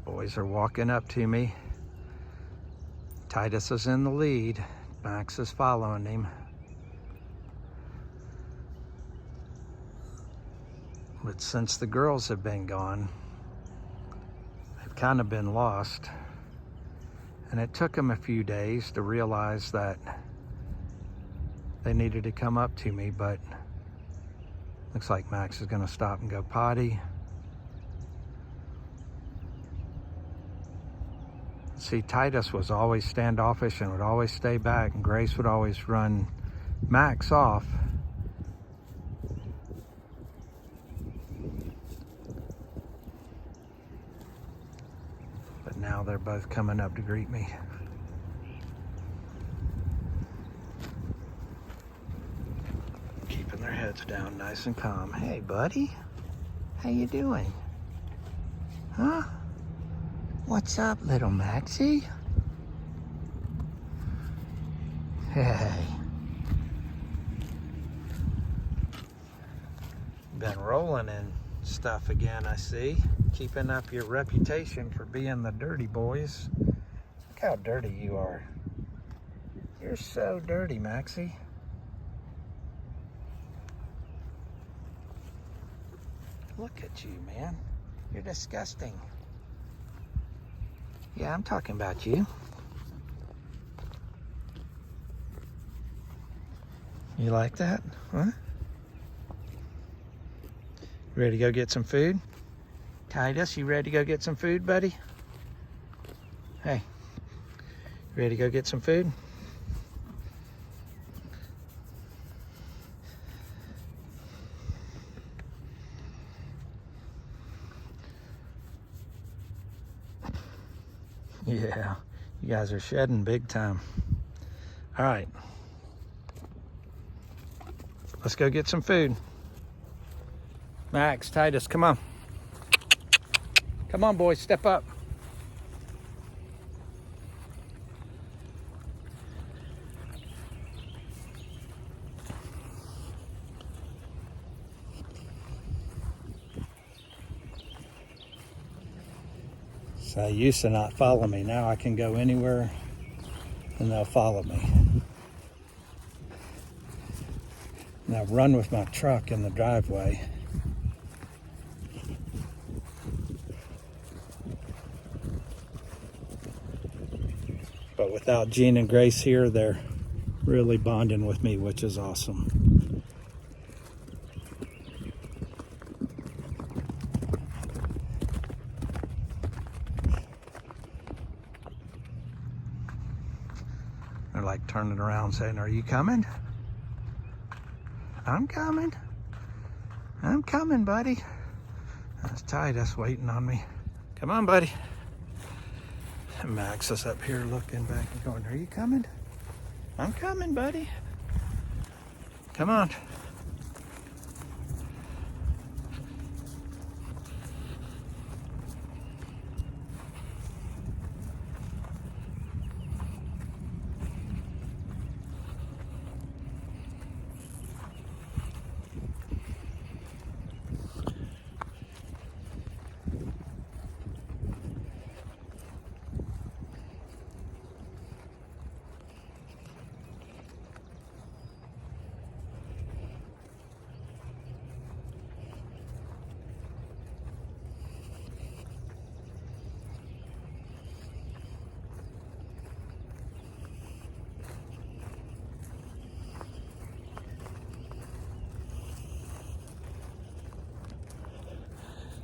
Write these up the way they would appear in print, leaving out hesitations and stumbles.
Boys are walking up to me. Titus is in the lead. Max is following him. But since the girls have been gone, they've kind of been lost. And it took them a few days to realize that they needed to come up to me, but looks like Max is gonna stop and go potty. See, Titus was always standoffish and would always stay back, and Grace would always run Max off. But now they're both coming up to greet me. Keeping their heads down nice and calm. Hey, buddy. How you doing? Huh? What's up, little Maxie? Hey. Been rolling in stuff again, I see. Keeping up your reputation for being the dirty boys. Look how dirty you are. You're so dirty, Maxie. Look at you, man. You're disgusting. Yeah, I'm talking about you. You like that? Huh? Ready to go get some food? Titus, you ready to go get some food, buddy? Hey, ready to go get some food? Yeah, you guys are shedding big time. All right, let's go get some food. Max, Titus, come on. Come on, boys, step up. So they used to not follow me. Now I can go anywhere and they'll follow me. And I run with my truck in the driveway. But without Jean and Grace here, they're really bonding with me, which is awesome. They're like turning around saying, "Are you coming?" "I'm coming. I'm coming, buddy." That's Titus waiting on me. "Come on, buddy." And Max is up here looking back and going, "Are you coming?" "I'm coming, buddy. Come on."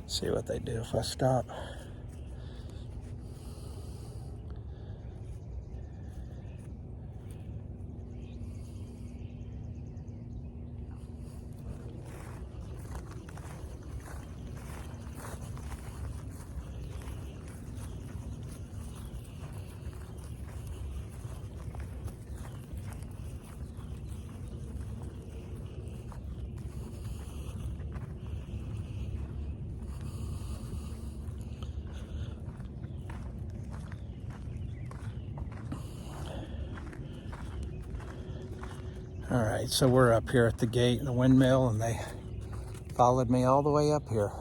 See what they do if I stop. All right, so we're up here at the gate in the windmill, and they followed me all the way up here.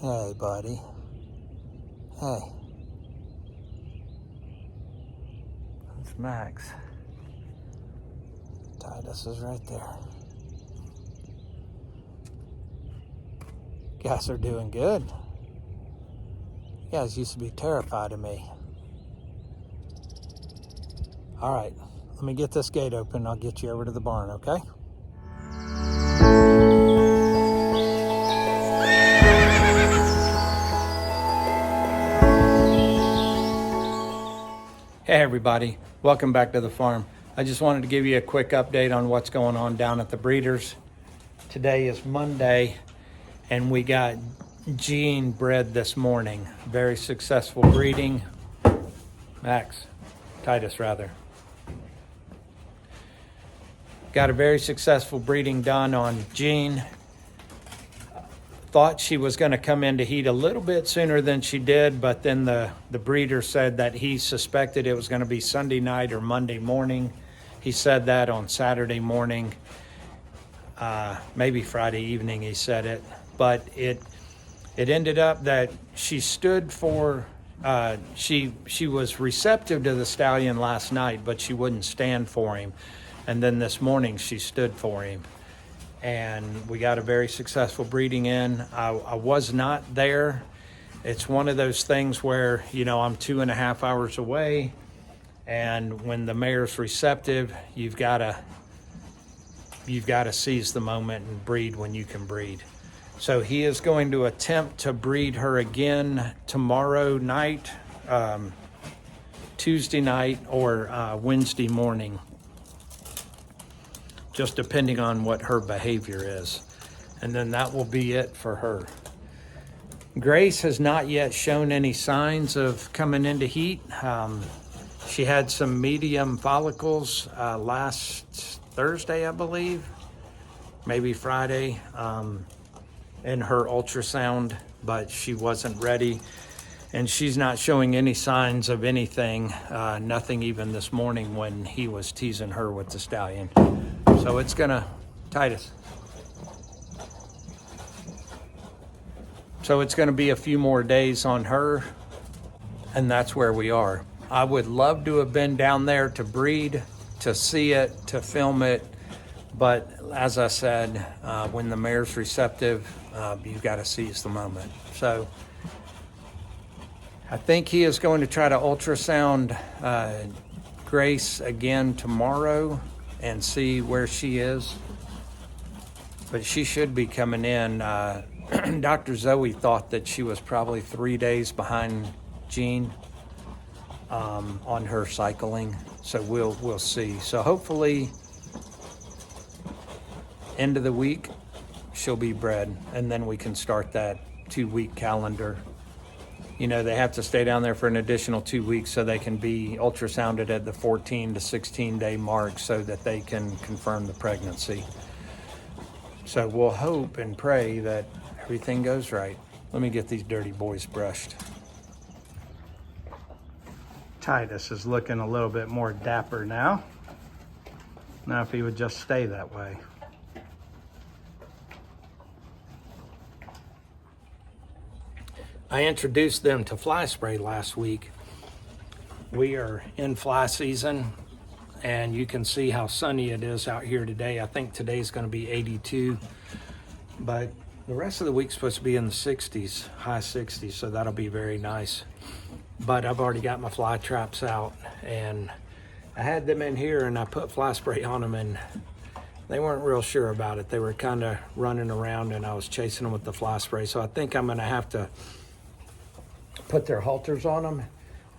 Hey, buddy. Hey. That's Max. Titus is right there. You guys are doing good. You guys used to be terrified of me. All right, let me get this gate open. I'll get you over to the barn, okay? Hey everybody, welcome back to the farm. I just wanted to give you a quick update on what's going on down at the breeders. Today is Monday and we got Jean bred this morning. Very successful breeding. Titus rather. Got a very successful breeding done on Jean. Thought she was going to come into heat a little bit sooner than she did, but then the breeder said that he suspected it was going to be Sunday night or Monday morning. He said that on Saturday morning, maybe Friday evening he said it, but it ended up that she stood for, she was receptive to the stallion last night, but she wouldn't stand for him. And then this morning she stood for him. And we got a very successful breeding in. I was not there. It's one of those things where, you know, I'm 2.5 hours away, and when the mare's receptive, you've got to seize the moment and breed when you can breed. So he is going to attempt to breed her again tomorrow night, Tuesday night, or Wednesday morning, just depending on what her behavior is. And then that will be it for her. Grace has not yet shown any signs of coming into heat. She had some medium follicles last Thursday, I believe, maybe Friday, in her ultrasound, but she wasn't ready. And she's not showing any signs of anything, nothing even this morning when he was teasing her with the stallion. So it's gonna, Titus. So it's gonna be a few more days on her, and that's where we are. I would love to have been down there to breed, to see it, to film it, but as I said, when the mare's receptive, you've gotta seize the moment. So I think he is going to try to ultrasound Grace again tomorrow and see where she is. But she should be coming in. Dr. Zoe thought that she was probably 3 days behind Jean on her cycling. So we'll see. So hopefully end of the week she'll be bred, and then we can start that 2-week calendar. You know, they have to stay down there for an additional 2 weeks so they can be ultrasounded at the 14 to 16 day mark so that they can confirm the pregnancy. So we'll hope and pray that everything goes right. Let me get these dirty boys brushed. Titus is looking a little bit more dapper now. Now if he would just stay that way. I introduced them to fly spray last week. We are in fly season, and you can see how sunny it is out here today. I think today's going to be 82, but the rest of the week's supposed to be in the 60s, high 60s, so that'll be very nice. But I've already got my fly traps out, and I had them in here, and I put fly spray on them, and they weren't real sure about it. They were kind of running around, and I was chasing them with the fly spray, so I think I'm going to have to put their halters on them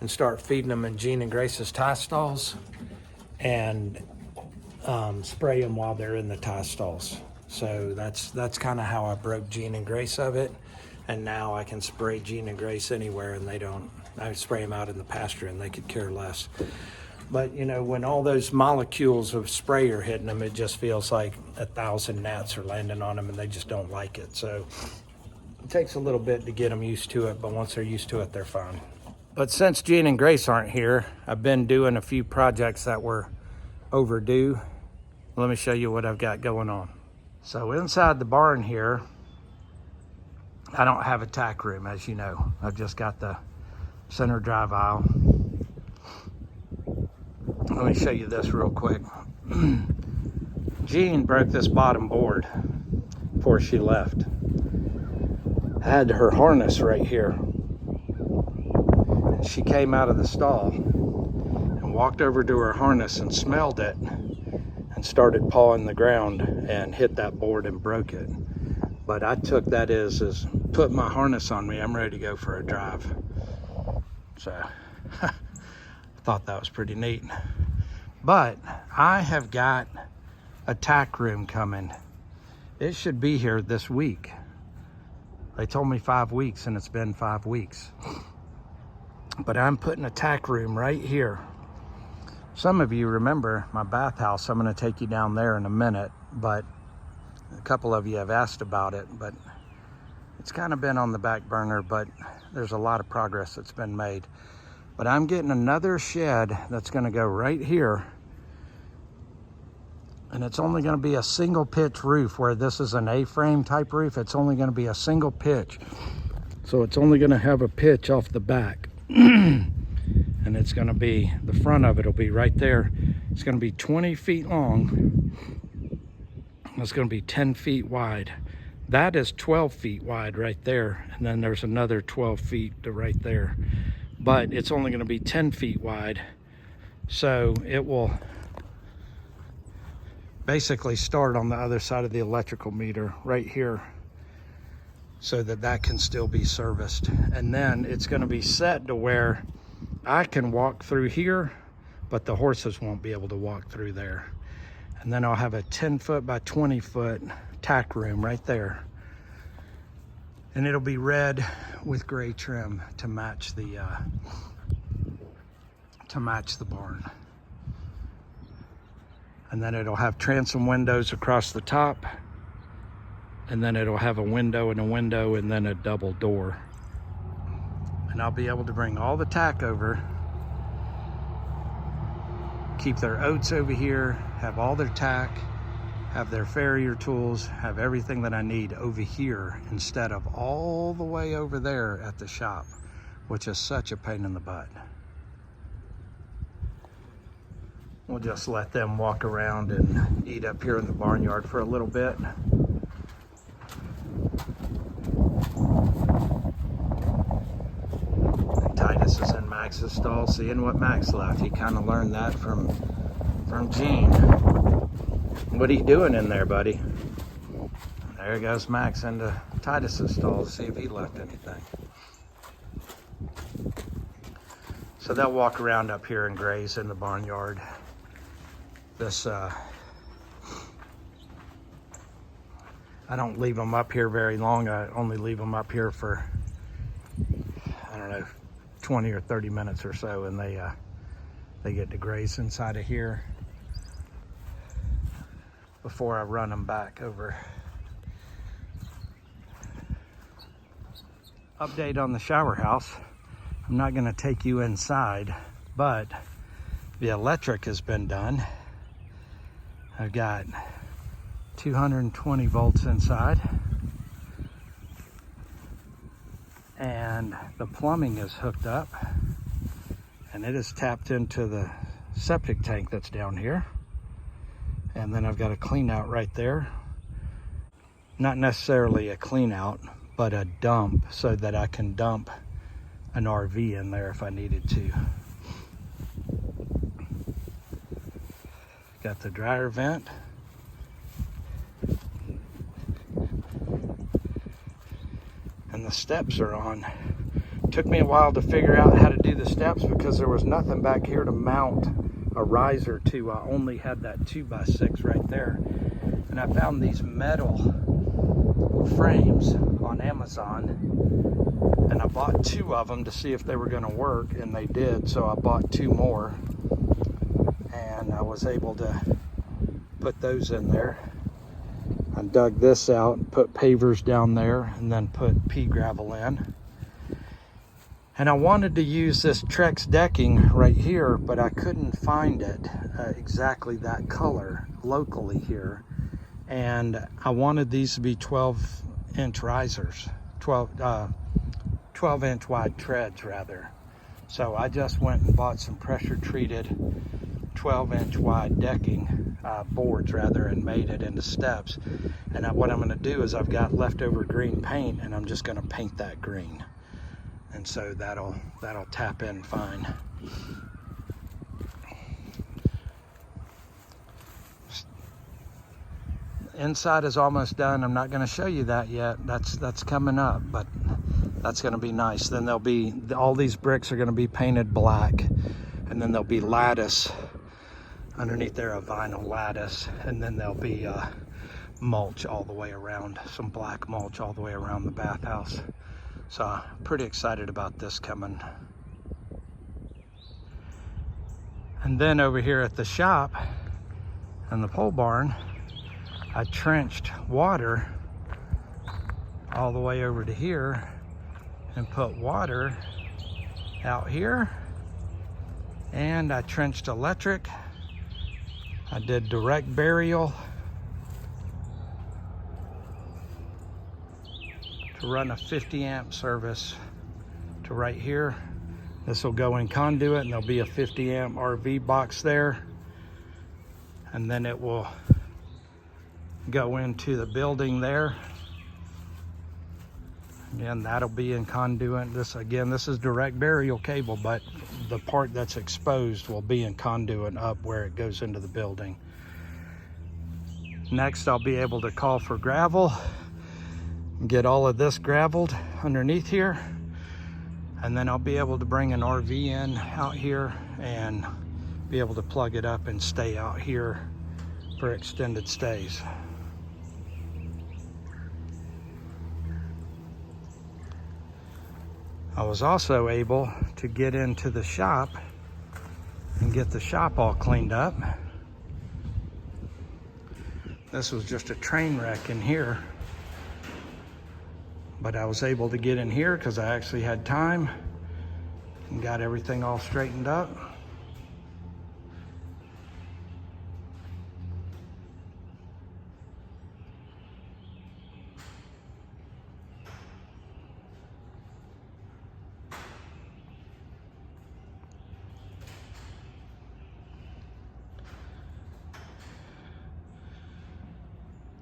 and start feeding them in Jean and Grace's tie stalls and spray them while they're in the tie stalls. So that's kind of how I broke Jean and Grace of it, and now I can spray Jean and Grace anywhere, and they don't. I spray them out in the pasture and they could care less. But you know, when all those molecules of spray are hitting them, it just feels like 1,000 gnats are landing on them, and they just don't like it. So it takes a little bit to get them used to it, but once they're used to it, they're fine. But since Jean and Grace aren't here, I've been doing a few projects that were overdue. Let me show you what I've got going on. So inside the barn here, I don't have a tack room, as you know. I've just got the center drive aisle. Let me show you this real quick. Jean broke this bottom board before she left. I had her harness right here. She came out of the stall and walked over to her harness and smelled it and started pawing the ground and hit that board and broke it. But I took that as put my harness on me, I'm ready to go for a drive. So I thought that was pretty neat. But I have got a tack room coming. It should be here this week. They told me 5 weeks, and it's been 5 weeks. But I'm putting a tack room right here. Some of you remember my bathhouse. I'm going to take you down there in a minute, but a couple of you have asked about it, but it's kind of been on the back burner, but there's a lot of progress that's been made. But I'm getting another shed that's going to go right here, and it's only going to be a single pitch roof, where this is an A-frame type roof. It's only going to be a single pitch, so it's only going to have a pitch off the back. And it's going to be, the front of it will be right there. It's going to be 20 feet long. It's going to be 10 feet wide. That is 12 feet wide right there, and then there's another 12 feet to right there. But it's only going to be 10 feet wide, so it will basically start on the other side of the electrical meter right here, so that can still be serviced. And then it's going to be set to where I can walk through here, but the horses won't be able to walk through there. And then I'll have a 10-foot by 20-foot tack room right there. And it'll be red with gray trim to match the barn. And then it'll have transom windows across the top. And then it'll have a window and a window and then a double door. And I'll be able to bring all the tack over, keep their oats over here, have all their tack, have their farrier tools, have everything that I need over here instead of all the way over there at the shop, which is such a pain in the butt. We'll just let them walk around and eat up here in the barnyard for a little bit. Titus is in Max's stall, seeing what Max left. He kind of learned that from Gene. What are you doing in there, buddy? There goes Max into Titus's stall to see if he left anything. So they'll walk around up here and graze in the barnyard. This, I don't leave them up here very long. I only leave them up here for, I don't know, 20 or 30 minutes or so, and they get to graze inside of here before I run them back over. Update on the shower house. I'm not going to take you inside, but the electric has been done. I've got 220 volts inside, and the plumbing is hooked up, and it is tapped into the septic tank that's down here. And then I've got a clean out right there. Not necessarily a clean out, but a dump, so that I can dump an RV in there if I needed to. Got the dryer vent. And the steps are on. Took me a while to figure out how to do the steps because there was nothing back here to mount a riser to. I only had that 2x6 right there. And I found these metal frames on Amazon, and I bought 2 of them to see if they were going to work, and they did. So I bought 2 more, and I was able to put those in there. I dug this out and put pavers down there, and then put pea gravel in. And I wanted to use this Trex decking right here, but I couldn't find it exactly that color locally here. And I wanted these to be 12-inch risers, 12 inch wide treads rather. So I just went and bought some pressure treated 12 inch wide decking boards rather, and made it into steps. And what I'm going to do is I've got leftover green paint, and I'm just going to paint that green, and so that'll tap in fine. Inside is almost done. I'm not going to show you that yet. That's coming up, but that's going to be nice. Then there'll be, all these bricks are going to be painted black, and then there'll be lattice underneath there, a vinyl lattice, and then there'll be mulch all the way around, some black mulch all the way around the bathhouse. So I'm pretty excited about this coming. And then over here at the shop and the pole barn, I trenched water all the way over to here and put water out here, and I trenched electric. I did direct burial to run a 50 amp service to right here. This will go in conduit, and there'll be a 50 amp RV box there, and then it will go into the building there. Again, that'll be in conduit. This is direct burial cable, but the part that's exposed will be in conduit up where it goes into the building. Next, I'll be able to call for gravel, get all of this graveled underneath here, and then I'll be able to bring an RV in out here and be able to plug it up and stay out here for extended stays. I was also able to get into the shop and get the shop all cleaned up. This was just a train wreck in here, but I was able to get in here because I actually had time and got everything all straightened up.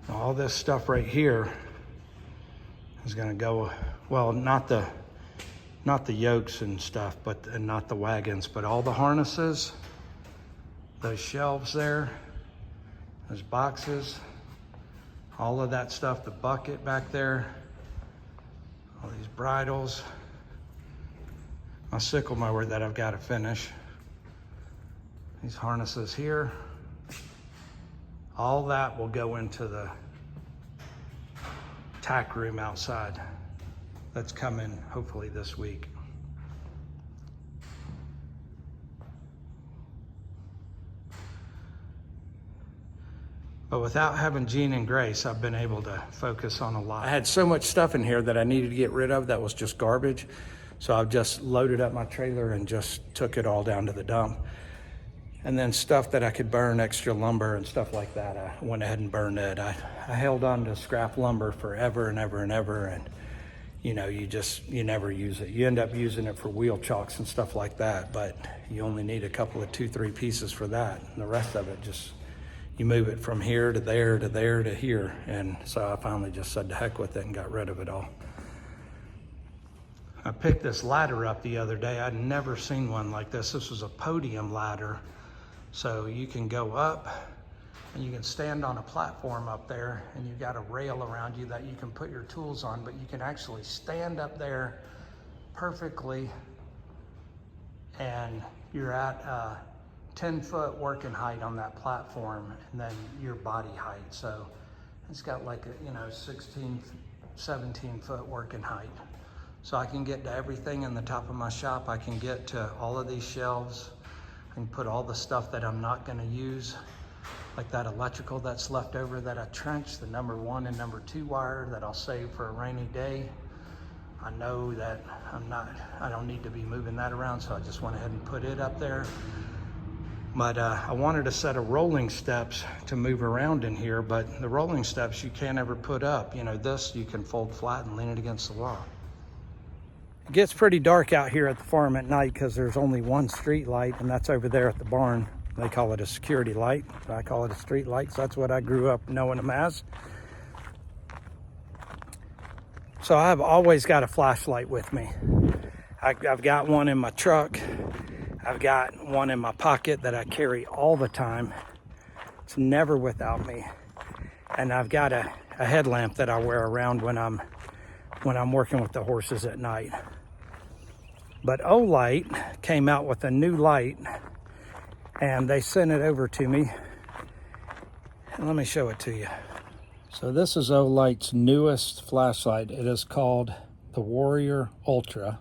All this stuff right here is going to go, well, not the yokes and stuff, and not the wagons, but all the harnesses, those shelves there, those boxes, all of that stuff, the bucket back there, all these bridles, my sickle mower that I've got to finish, these harnesses here, all that will go into the tack room outside. That's coming hopefully this week. But without having Jean and Grace, I've been able to focus on a lot. I had so much stuff in here that I needed to get rid of that was just garbage. So I've just loaded up my trailer and just took it all down to the dump. And then stuff that I could burn, extra lumber and stuff like that, I went ahead and burned it. I held on to scrap lumber forever and ever and ever, and you know, you never use it. You end up using it for wheel chocks and stuff like that, but you only need a couple of 2-3 pieces for that. And the rest of it, just, you move it from here to there to there to here. And so I finally just said to heck with it and got rid of it all. I picked this ladder up the other day. I'd never seen one like this. This was a podium ladder. So you can go up and you can stand on a platform up there, and you've got a rail around you that you can put your tools on, but you can actually stand up there perfectly, and you're at 10-foot working height on that platform, and then your body height. So it's got like a 16, 17-foot working height. So I can get to everything in the top of my shop. I can get to all of these shelves. I can put all the stuff that I'm not going to use, like that electrical that's left over that I trenched, the number 1 and number 2 wire that I'll save for a rainy day. I know that I don't need to be moving that around, so I just went ahead and put it up there. But I wanted a set of rolling steps to move around in here, but the rolling steps you can't ever put up. You know, this you can fold flat and lean it against the wall. It gets pretty dark out here at the farm at night because there's only one street light, and that's over there at the barn. They call it a security light. I call it a street light, so that's what I grew up knowing them as. So I've always got a flashlight with me. I've got one in my truck. I've got one in my pocket that I carry all the time. It's never without me. And I've got a headlamp that I wear around when I'm working with the horses at night. But Olight came out with a new light, and they sent it over to me. And let me show it to you. So this is Olight's newest flashlight. It is called the Warrior Ultra.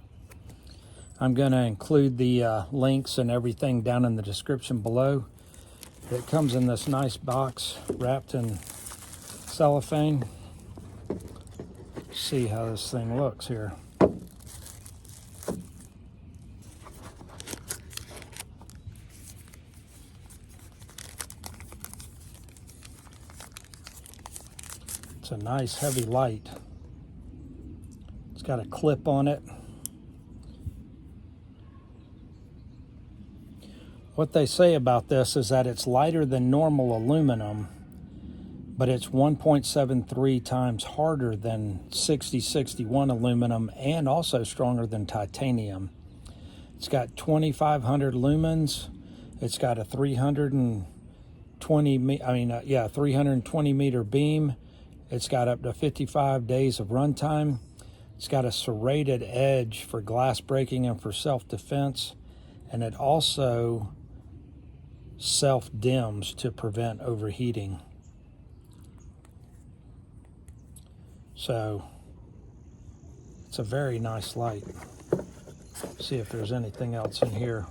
I'm going to include the links and everything down in the description below. It comes in this nice box wrapped in cellophane. See how this thing looks here. It's a nice heavy light. It's got a clip on it. What they say about this is that it's lighter than normal aluminum, but it's 1.73 times harder than 6061 aluminum and also stronger than titanium. It's got 2,500 lumens. It's got a 320 meter beam. It's got up to 55 days of runtime. It's got a serrated edge for glass breaking and for self-defense, and it also self-dims to prevent overheating. So it's a very nice light. See if there's anything else in here.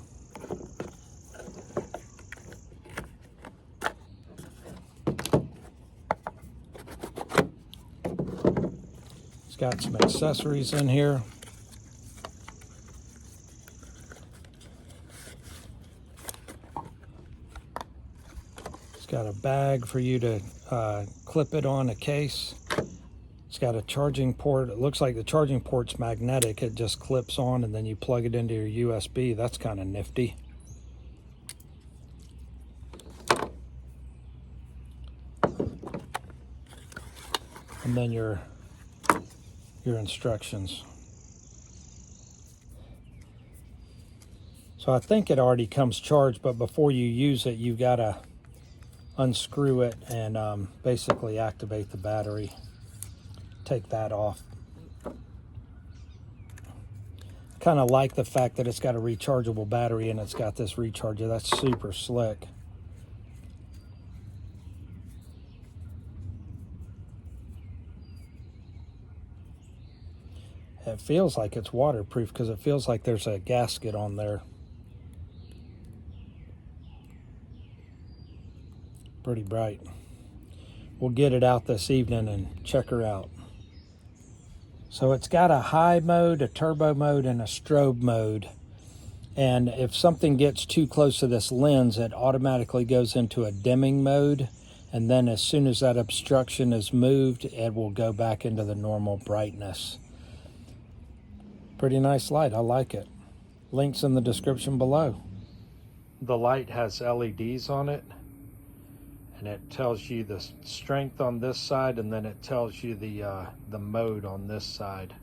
It's got some accessories in here. Got a bag for you to clip it on a case. It's got a charging port. It looks like the charging port's magnetic. It just clips on and then you plug it into your USB. That's kind of nifty. And then your instructions. So I think it already comes charged, but before you use it, you've got to unscrew it and basically activate the battery. Take that off. Kind of like the fact that it's got a rechargeable battery and it's got this recharger. That's super slick. It feels like it's waterproof because it feels like there's a gasket on there. Pretty bright. We'll get it out this evening and check her out. So it's got a high mode, a turbo mode, and a strobe mode. And if something gets too close to this lens, it automatically goes into a dimming mode. And then as soon as that obstruction is moved, it will go back into the normal brightness. Pretty nice light. I like it. Links in the description below. The light has LEDs on it. And it tells you the strength on this side, and then it tells you the mode on this side.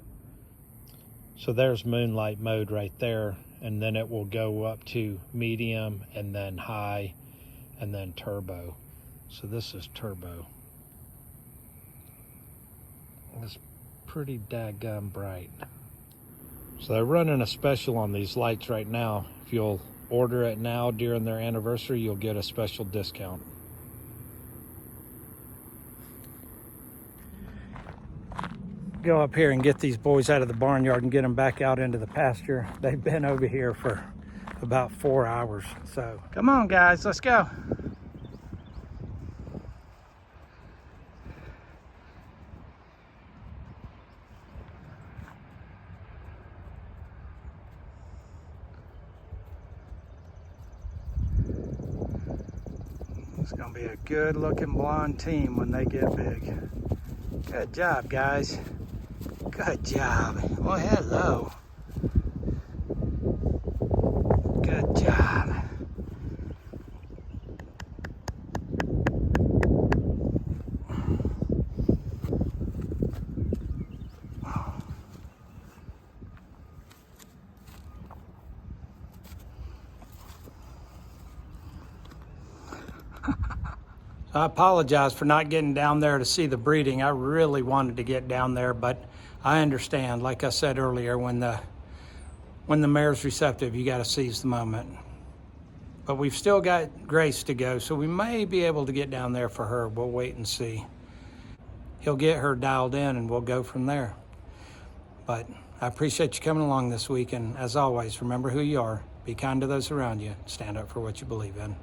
So there's moonlight mode right there, and then it will go up to medium, and then high, and then turbo. So this is turbo. It's pretty daggum bright. So they're running a special on these lights right now. If you'll order it now during their anniversary, you'll get a special discount. Go up here and get these boys out of the barnyard and get them back out into the pasture. They've been over here for about 4 hours. So come on guys, let's go. It's gonna be a good looking blonde team when they get big. Good job, guys. Good job. Well, hello. Good job. I apologize for not getting down there to see the breeding. I really wanted to get down there, but I understand. Like I said earlier, when the mare's receptive, you got to seize the moment. But we've still got Grace to go, so we may be able to get down there for her. We'll wait and see. He'll get her dialed in, and we'll go from there. But I appreciate you coming along this week, and as always, remember who you are. Be kind to those around you. Stand up for what you believe in.